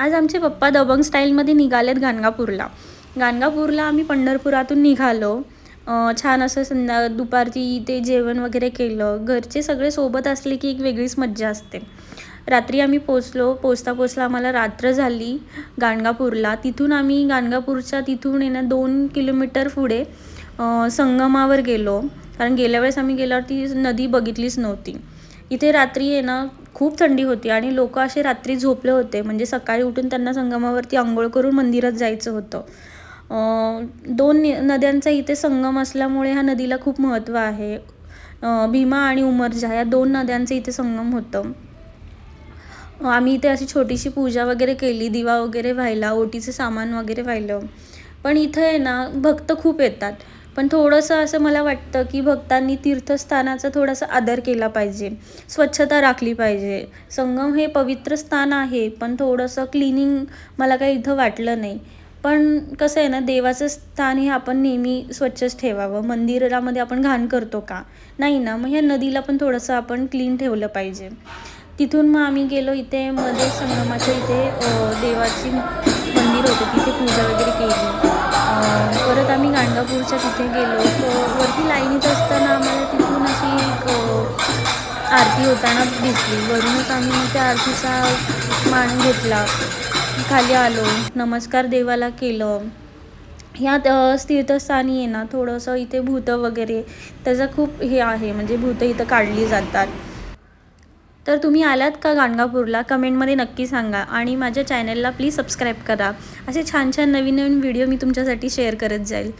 आज आमचे पप्पा दबंग स्टाईलमध्ये निघालेत गाणगापूरला. गाणगापूरला आम्ही पंढरपुरातून निघालो. छान असं दुपारची इथे जेवण वगैरे केलं. घरचे सगळे सोबत असले की एक वेगळीच मज्जा असते. रात्री आम्ही पोचता आम्हाला रात्र झाली गाणगापूरला. तिथून आम्ही गाणगापूरच्या तिथून आहे ना 2 किलोमीटर पुढे संगमावर गेलो. कारण गेल्या वेळेस आम्ही गेल्यावरती नदी बघितलीच नव्हती. इथे रात्री आहे ना खूप थंडी होती आणि लोक असे रात्री झोपले होते. म्हणजे सकाळी उठून त्यांना संगमावरती अंघोळ करून मंदिरात जायचं होतं. 2 नद्यांचा इथे संगम असल्यामुळे ह्या नदीला खूप महत्त्व आहे. भीमा आणि उमरजा या 2 नद्यांचं इथे संगम होतं. आम्ही इथे अशी छोटीशी पूजा वगैरे केली, दिवा वगैरे वाहिला, ओटीचं सामान वगैरे वाहिलं. पण इथं आहे ना भक्त खूप येतात. पण थोडंसं असं मला वाटतं की भक्तांनी तीर्थस्थानाचा थोडासा आदर केला पाहिजे, स्वच्छता राखली पाहिजे. संगम हे पवित्र स्थान आहे, पण थोडंसं क्लिनिंग मला काही इथं वाटलं नाही. पण कसं आहे ना, देवाचं स्थान हे आपण नेहमी स्वच्छच ठेवावं. मंदिरामध्ये आपण घाण करतो का? नाही ना. मग ह्या नदीला पण थोडंसं आपण क्लीन ठेवलं पाहिजे. तिथून मग आम्ही गेलो इथे मध्ये संगमाच्या इथे देवाची मंदिर होतं, तिथे पूजा वगैरे केली. परत आम्ही गाणगापूरच्या तिथे गेलो. वरती लाईनीत असताना आम्हाला तिथून अशी एक आरती होताना दिसली. वरूनच आम्ही मग त्या आरतीचा मान घेतला. खाली आलो, नमस्कार देवाला केलं. ह्या तीर्थस्थानी आहे ना थोडंसं इथे भूतं वगैरे त्याचा खूप हे आहे, म्हणजे भूतं इथं काढली जातात. तर तुम्ही आलात का गाणगापूरला? कमेंटमध्ये नक्की सांगा आणि माझ्या चॅनलला प्लीज सबस्क्राईब करा. असे छान छान नवीन नवीन व्हिडिओ मी तुमच्यासाठी शेअर करत जाईल.